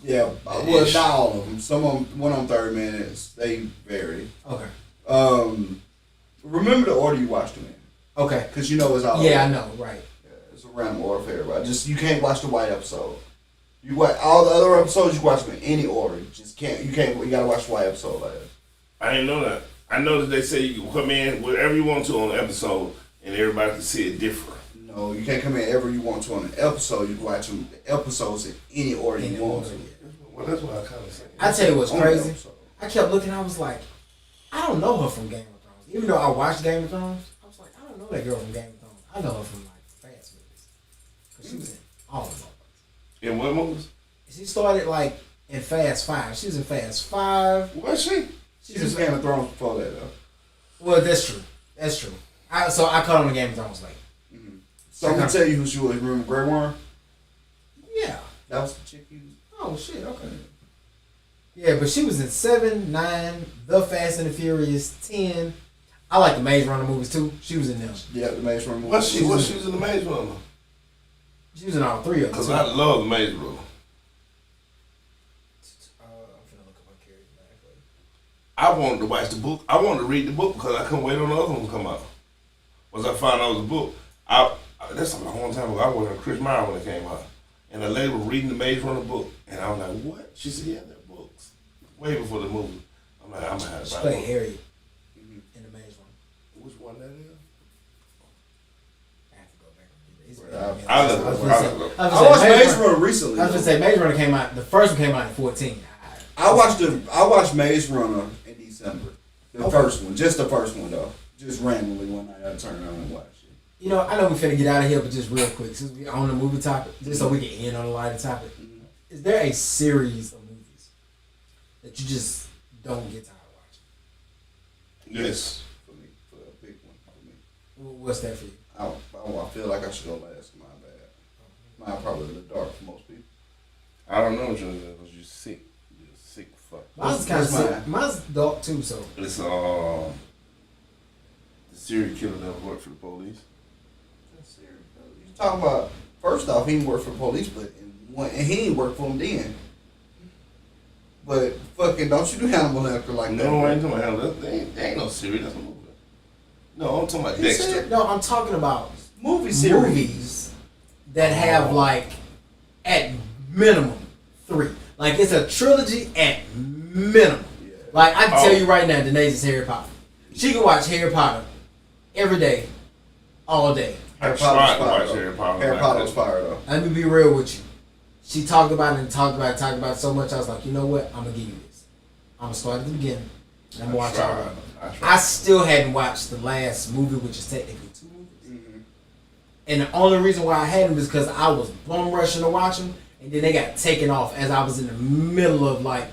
yeah. Well, not all of them. Some of them went on 30 minutes. They vary. Okay. Remember the order you watched them in, Okay. because you know it's all. Yeah, I know. Right. Yeah, it's a random order for everybody. Just you can't watch the white episode. You watch all the other episodes. You watch them in any order. You just can't. You can't. You gotta watch the white episode last. I didn't know that. I know that they say you can come in whatever you want to on the episode and everybody can see it different. No, you can't come in ever you want to on an episode. You can watch them the episodes in any order you want to. Well, that's what I kind of say. I tell you what's On the crazy. episode. I kept looking. I was like, I don't know her from Game of Thrones. Even though I watched Game of Thrones, I was like, I don't know that girl from Game of Thrones. I know her from like Fast Movies. She was in all of them. In what movies? She started like in Fast 5. She was in Fast 5. Was she? She was Game of Thrones before that though. Well, that's true. That's true. So I caught on the Game of Thrones late. Mm-hmm. So I'm gonna tell you who she was. Remember Grey Worm? Yeah. That was the chick you. Oh shit. Okay. Yeah, but she was in 7, 9, The Fast and the Furious, 10. I like the Maze Runner movies too. She was in them. Yeah, the Maze Runner movie. What she was in the Maze Runner? She was in all 3 of them. Because I love the Maze Runner. I'm finna look up my character back. I wanted to watch the book. I wanted to read the book because I couldn't wait on the other one to come out. Once I found out it was a book, that's a long time ago. I was with Chris Meyer when it came out. And the lady was reading the Maze Runner book. And I was like, what? She said, yeah, they're books. Way before the movie. I'm like, I'm going to have to She buy played it. Harriet in the Maze Runner. Which one that is? I have to go back and get it. It's Well, been- I was look. gonna say- I look. I was I gonna watched say, Maze Runner recently. I was gonna say Maze Runner came out. The first one came out in 14. I watched Maze Runner in December. The Okay. first one, just the first one though. Just randomly one night I turned on and watched it. You know, I know we finna get out of here, but just real quick, since we on the movie topic, just so we can end on a lighter topic. Mm-hmm. Is there a series of movies that you just don't get tired of watching? Yes. For me, for a big one for me. What's that for you? I feel like I should go last. My bad. Mine probably in the dark for most people. I don't know, because you're sick. You're a sick fuck. Mine's kind of what's sick. Mine's dark too, so. It's the serial killer that worked for the police. You talking about? First off, he didn't work for the police, but and he didn't work for them then. But fucking, don't you do Hannibal Lecter like that? No, I ain't talking about Hannibal. That ain't no series. That's a movie. No, I'm talking about He Dexter. said- No, I'm talking about Movie series. movies that have like at minimum 3. Like it's a trilogy at minimum. Yeah. Like I can tell Oh. you right now, Danae's is Harry Potter. She can watch Harry Potter every day, all day. I Harry tried Potter's to fire, watch though. Harry Potter. Harry Potter was fire though. Let me be real with you. She talked about it and talked about it so much. I was like, you know what? I'm gonna give you this. I'm gonna start at the beginning. And I'm gonna watch all of them. I still hadn't watched the last movie, which is technically 2 movies. Mm-hmm. And the only reason why I hadn't was because I was bum rushing to watch them, and then they got taken off as I was in the middle of like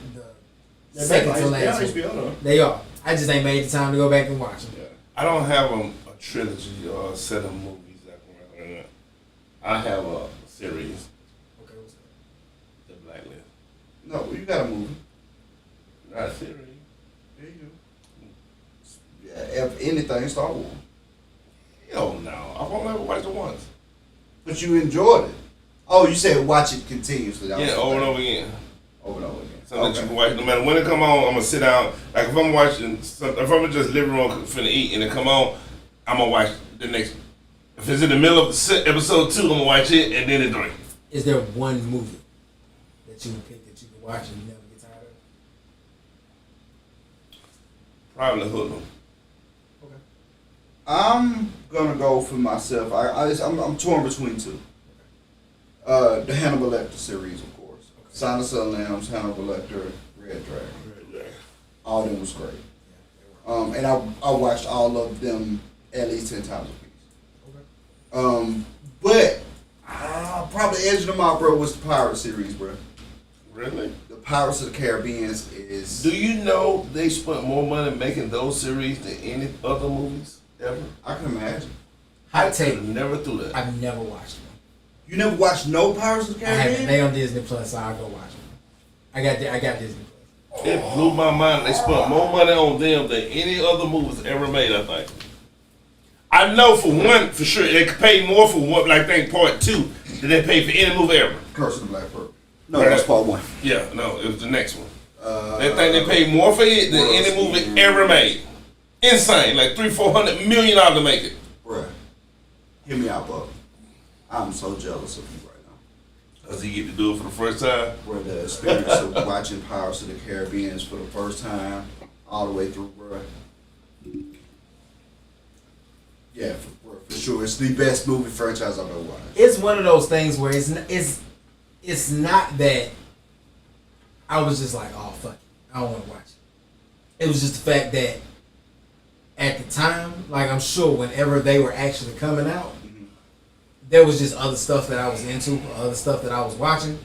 the second to last movie. HBO though. They are. I just ain't made the time to go back and watch them. Yeah. I don't have a trilogy or a set of movies that I can recommend. I have a series, Okay, what's that? The Blacklist. No, you got a movie. Not a series. There you go. Yeah, if anything, Star Wars. Hell no. I've only ever watched it once. But you enjoyed it. Oh, you said watch it continuously. That was Yeah, the over and thing. over again. Over and over again. Something that you can watch. No matter when it come on, I'm gonna sit down. Like if I'm watching, if I'm just living room finna eat and it come on, I'm gonna watch the next. If it's in the middle of episode 2, I'm gonna watch it and then the 3. Is there one movie that you would pick that you could watch and you never get tired of? Probably Hoodlum. Okay. I'm gonna go for myself. I'm torn between 2. The Hannibal Lecter series, of course. Okay. Silence of the Lambs, Hannibal Lecter, Red Dragon. All of them was great. And I watched all of them at least 10 times a piece. Okay. But probably edging them out, bro, was the Pirate series, bro. Really? The Pirates of the Caribbean is. Do you know they spent more money making those series than any other movies ever? I can imagine. Hot take. Never threw that. I've never watched them. You never watched no Pirates of the I haven't. Caribbean? They on Disney Plus, so I'll go watch them. I got Disney Plus. It blew my mind. They spent more money on them than any other movies ever made, I think. I know for one, for sure, they could pay more for one, like I think part 2, than they paid for any movie ever. Curse of the Black Pearl. No, that's part 1. Yeah, no, it was the next one. They think they paid more for it than any movie ever made. Insane, like $300-400 million to make it. Bruh, hear me out, bub. I'm so jealous of you right now. Does he get to do it for the first time? Bro, the experience of watching Pirates of the Caribbean for the first time, all the way through, bro. Yeah, for sure. It's the best movie franchise I've ever watched. It's one of those things where it's not that I was just like, oh fuck it, I don't want to watch it. It was just the fact that at the time, like I'm sure whenever they were actually coming out, there was just other stuff that I was into, other stuff that I was watching.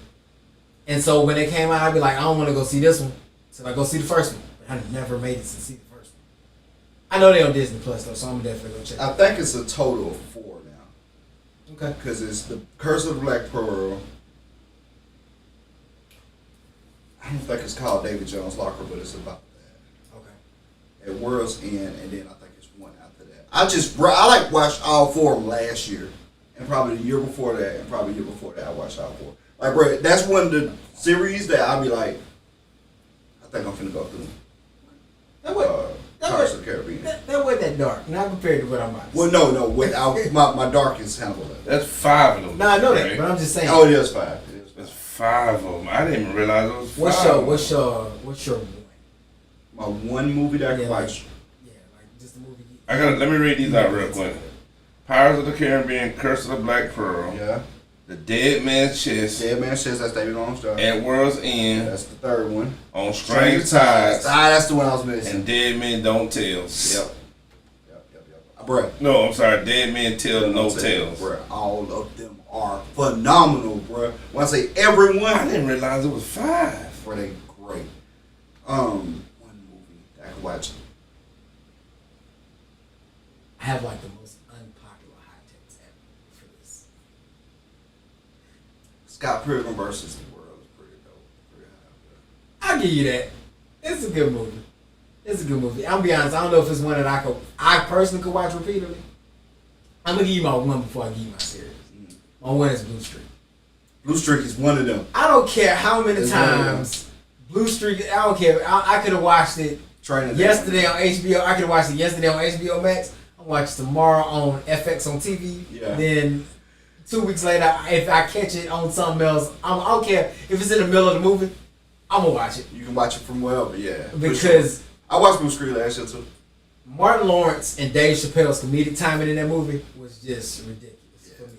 And so when it came out, I'd be like, I don't want to go see this one. So I go see the first one. But I never made it to see the first one. I know they on Disney Plus though, so I'm definitely gonna check it I out. think it's a total of 4 now. Okay. Because it's the Curse of the Black Pearl. I don't think it's called David Jones' Locker, but it's about that. Okay. At World's End, and then I think it's one after that. I like watched all 4 of them last year, and probably the year before that, and probably the year before that I watched all 4. Like, bro, that's one of the series that I'll be like, I think I'm finna go through. Pirates of the Caribbean. That wasn't that dark. Not compared to what I'm about to say. Well, no, without my darkest handle of it. That's 5 of them. No, I know that, right? but I'm just saying. Oh, it is 5. That's 5 of them. I didn't even realize it was 5. What's your one? My one movie that I can watch. Yeah, like just a movie. Let me read these out real quick. Pirates of the Caribbean, Curse of the Black Pearl, Yeah. The Dead Man's Chest, Dead Man Says, that's David Armstrong. At World's End, That's the third one. On Strange Tides, That's the one I was missing. and Dead Men Don't Tell. Yep. Bruh. No, I'm sorry, Dead Men Tell No Tales. Bruh, all of them are phenomenal, bruh. When I say everyone, I didn't realize it was 5. bruh, they great. One movie that I could watch. I have like the most unpopular hot takes ever for this. Scott Pilgrim versus the World is pretty dope. Pretty high, I'll give you that. It's a good movie. It's a good movie. I'll be honest, I don't know if it's one that I personally could watch repeatedly. I'm gonna give you my one before I give you my series. My one is Blue Streak. Blue Streak is one of them. I don't care how many It's one of them. times Blue Streak. I don't care. I could have watched it Training yesterday on HBO. I could have watched it yesterday on HBO Max. I'll watch it tomorrow on FX on TV. Yeah. Then 2 weeks later, if I catch it on something else, I don't care if it's in the middle of the movie. I'm gonna watch it You can watch it from wherever, yeah. because I watched Blue Streak last year too. Martin Lawrence and Dave Chappelle's comedic timing in that movie was just ridiculous for me.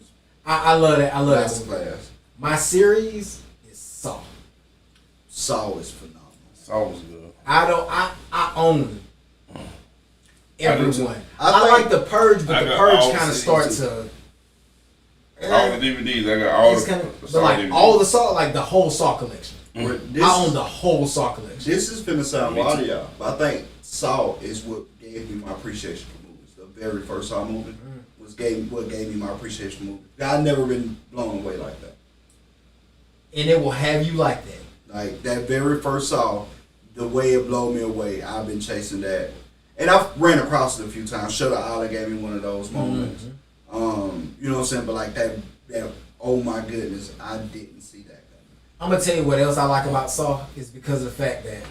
I love that. I love That's that movie. class. My series is Saw. Saw is phenomenal. Saw was good. I own everyone. I I think- like The Purge, but I The got Purge all kind of seasons starts too. to. All the DVDs, I got all It's the kind of, Saw but like DVDs. all the Saw, like the whole Saw collection. This, I own the whole Saw collection. this is finna sound Me too. wild to y'all, but I think Saw is what gave me my appreciation for movies. The very first Saw movie what gave me my appreciation for movies. I've never been blown away like that. And it will have you like that. Like that very first Saw, the way it blew me away. I've been chasing that, and I've ran across it a few times. Shutter Island gave me one of those moments. You know what I'm saying? But like that, oh my goodness, I didn't see that coming. I'm gonna tell you what else I like about Saw is because of the fact that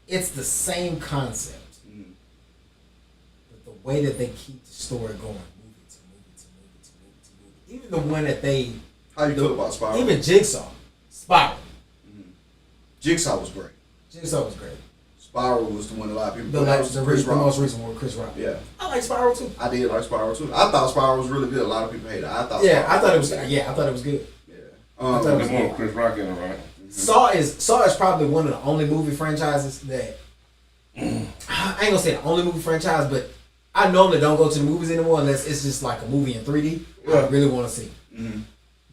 it's the same concept, but the way that they keep the story going, movie to movie to movie to movie to movie. Even the one that they, How you feel about Spiral? even Jigsaw, Spiral. Jigsaw was great. Jigsaw was great. Spiral was the one a lot of people. The, but that like, was the, Chris the Rock. most recent one with Chris Rock. Yeah, I like Spiral too. I did like Spiral too. I thought Spiral was really good. A lot of people hate it. I thought. Yeah, Spiral I thought it was. Yeah, I thought it was good. Yeah. I thought it was There's more Chris Rock in it, right? Saw is probably one of the only movie franchises that I ain't gonna say the only movie franchise, but I normally don't go to the movies anymore unless it's just like a movie in 3D. I really want to see,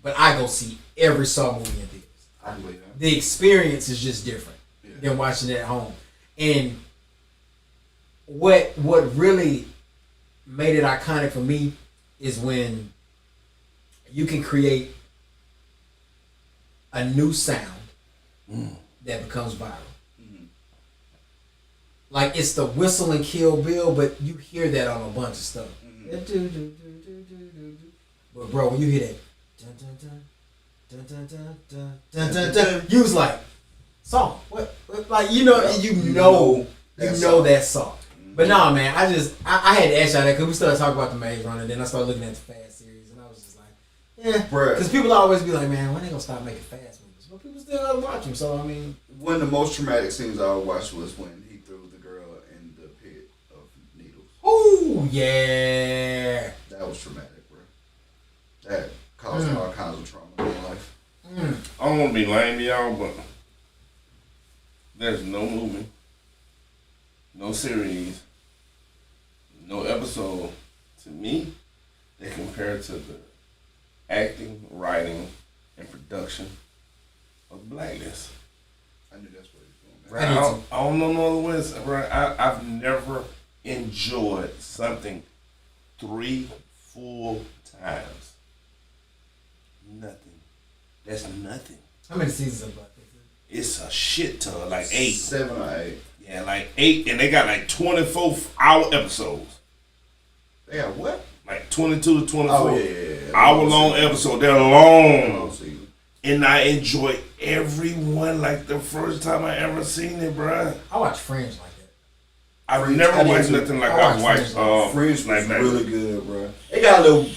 but I go see every Saw movie in theaters. I can believe that. The experience is just different than watching it at home. And what really made it iconic for me is when you can create a new sound that becomes viral. Like it's the whistle in Kill Bill, but you hear that on a bunch of stuff. But bro, when you hear that, dun, dun, dun, dun, dun, dun, dun, dun, you was like, song. What? Like you know that song. But nah, man, I had to ask y'all that because we started talking about the Maze Runner, then I started looking at the Fast series, and I was just like, yeah, Bruh. because people always be like, man, when they gonna stop making Fast movies? But people still gotta watch them. So I mean, One of the most traumatic scenes I watched was when he threw the girl in the pit of needles. ooh yeah. That was traumatic, bro. That caused all kinds of trauma in my life. I don't want to be lame to y'all, but there's no movie, no series, no episode to me they compare it to the acting, writing, and production of Blacklist. I knew that's what he was doing, man. I don't know no other ways, bro. I've never enjoyed something 3 full times. Nothing. That's nothing. How many seasons of Blacklist? It's a shit ton, like 8. 7 or 8. Yeah, like 8, and they got like 24-hour episodes. They got what? Like 22 to 24 yeah. hour-long episode. They're long. And I enjoy every one like the first time I ever seen it, bruh. I watch Fringe like that. I've never watched nothing like I've watched. Fringe was like really good, bruh. It got a little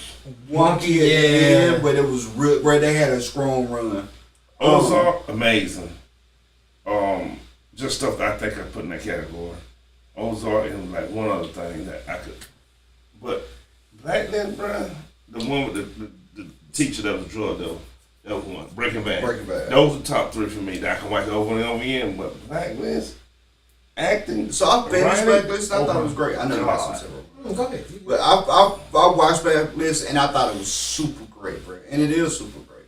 wonky at the end, but it was real. Where they had a strong run. Ozark, amazing. Just stuff that I think I put in that category. Ozark and like one other thing that I could. But Blacklist, bruh, the one with the teacher that was drug though. That was one. Breaking Bad. Those are top 3 for me that I can watch over and over again. But Blacklist, acting. So I finished Blacklist. I thought it was great. I never watched it several. Go ahead. But I watched Blacklist and I thought it was super great, bro. And it is super great.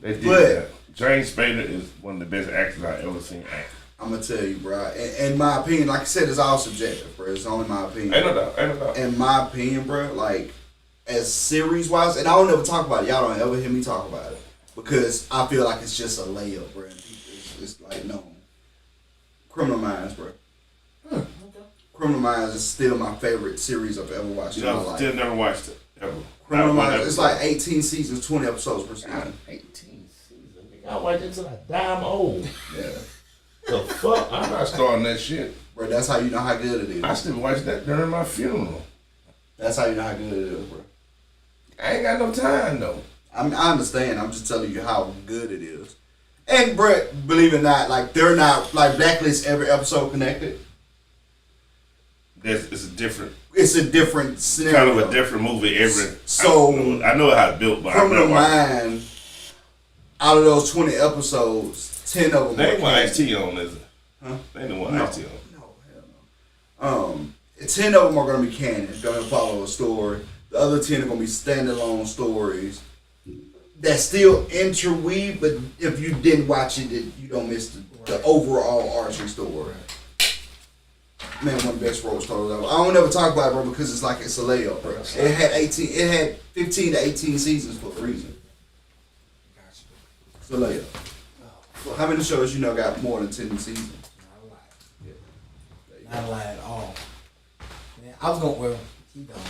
They did that. James Spader is one of the best actors I've ever seen act. I'm gonna tell you, bro. In my opinion, like I said, it's all subjective, bro. It's only my opinion. Ain't no doubt. In my opinion, bro, like as series wise, and I don't ever talk about it. Y'all don't ever hear me talk about it because I feel like it's just a layup, bro. It's like no. Criminal Minds, bro. Okay. Criminal Minds is still my favorite series I've ever watched in my life. Still never watched it ever. Criminal Minds. It's like 18 seasons, 20 episodes per season. 18 seasons. I watched it until I damn old. Yeah. The fuck? I'm not starting that shit. Bro, that's how you know how good it is. I still watched that during my funeral. That's how you know how good it is, bro. I ain't got no time though. I understand. I'm just telling you how good it is. And bro, believe it or not, like they're not like Blacklist every episode connected. It's a different. It's a different scenario. Kind of a different movie every. So I know how it's built, but Criminal Mind. Out of those 20 episodes, 10 of them. They ain't want Ice-T on, is it? Huh? They didn't want Ice-T on. No, hell no. 10 of them are gonna be canon. It's gonna follow a story. The other 10 are gonna be standalone stories that still interweave. But if you didn't watch it, you don't miss the overall arching story. Man, one of the best roller coasters ever. I don't ever talk about it, bro, because it's like it's a layup, bro. It had 15 to 18 seasons for a reason. It's a layup. How many shows you know got more than 10 seasons? Not a lie at all. Man, I was going keep going.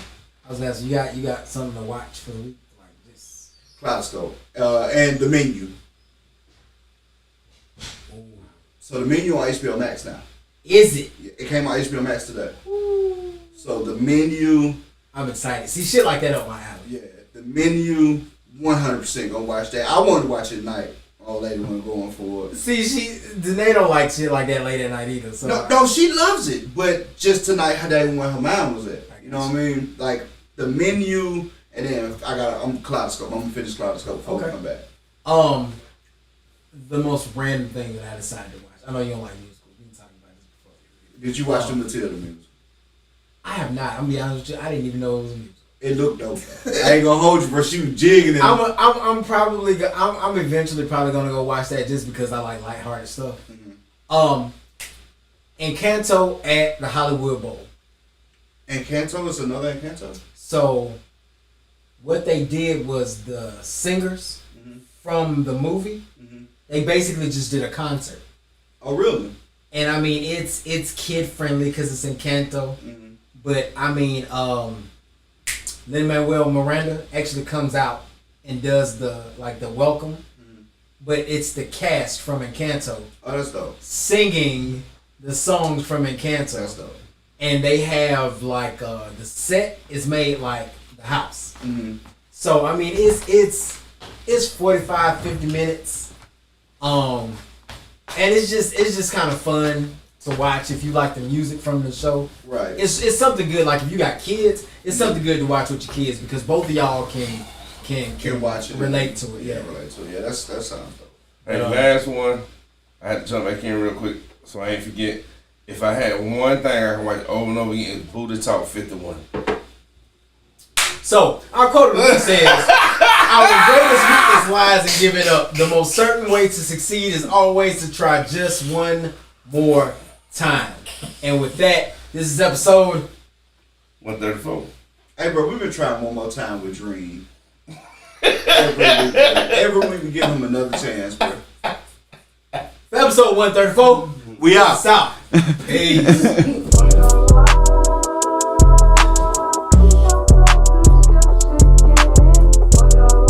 I was gonna ask you got something to watch for the week like this? Kaleidoscope and The Menu. Ooh. So The Menu on HBO Max now. Is it? It came on HBO Max today. Ooh. So The Menu. I'm excited. See shit like that up my alley. Yeah, The Menu. 100% gonna watch that. I wanted to watch it tonight. Old lady wasn't going for it. See, Danae don't like shit like that late at night either. So no, she loves it, but just tonight, her day when her mind was at. You know what I mean? Like The Menu, and then I'm Kaleidoscope. I'm gonna finish Kaleidoscope before we come back. The most random thing that I decided to watch. I know you don't like musicals. We can talk about this before. Did you watch the Matilda musical? I have not. I'm gonna be honest with you. I didn't even know it was a musical. It looked dope. I ain't gonna hold you, bro. She was jigging it. I'm eventually probably gonna go watch that just because I like lighthearted stuff. Mm-hmm. Encanto at the Hollywood Bowl. Encanto is another Encanto. So, what they did was the singers from the movie. Mm-hmm. They basically just did a concert. Oh, really? And I mean, it's kid friendly because it's Encanto. Mm-hmm. But I mean, Lin-Manuel Miranda actually comes out and does the welcome, but it's the cast from Encanto. Oh, that's dope. Singing the songs from Encanto. That's dope. And they have the set is made like the house. Mm-hmm. So I mean, it's 45, 50 minutes, and it's just kind of fun to watch if you like the music from the show. Right. It's something good. Like if you got kids, it's something good to watch with your kids because both of y'all can watch it, relate to it. Yeah, relate to it. Yeah, that sounds dope. Hey, last one. I had to jump back in real quick so I ain't forget. If I had one thing I can watch over and over again, it's Booty Talk 51. So, our quote of the week says, our greatest weakness lies in giving up. The most certain way to succeed is always to try just one more time. And with that, this is episode 134. Hey, bro, we've been trying one more time with Dream. Every week we give him another chance, bro. episode 134. We out. Stop. Peace.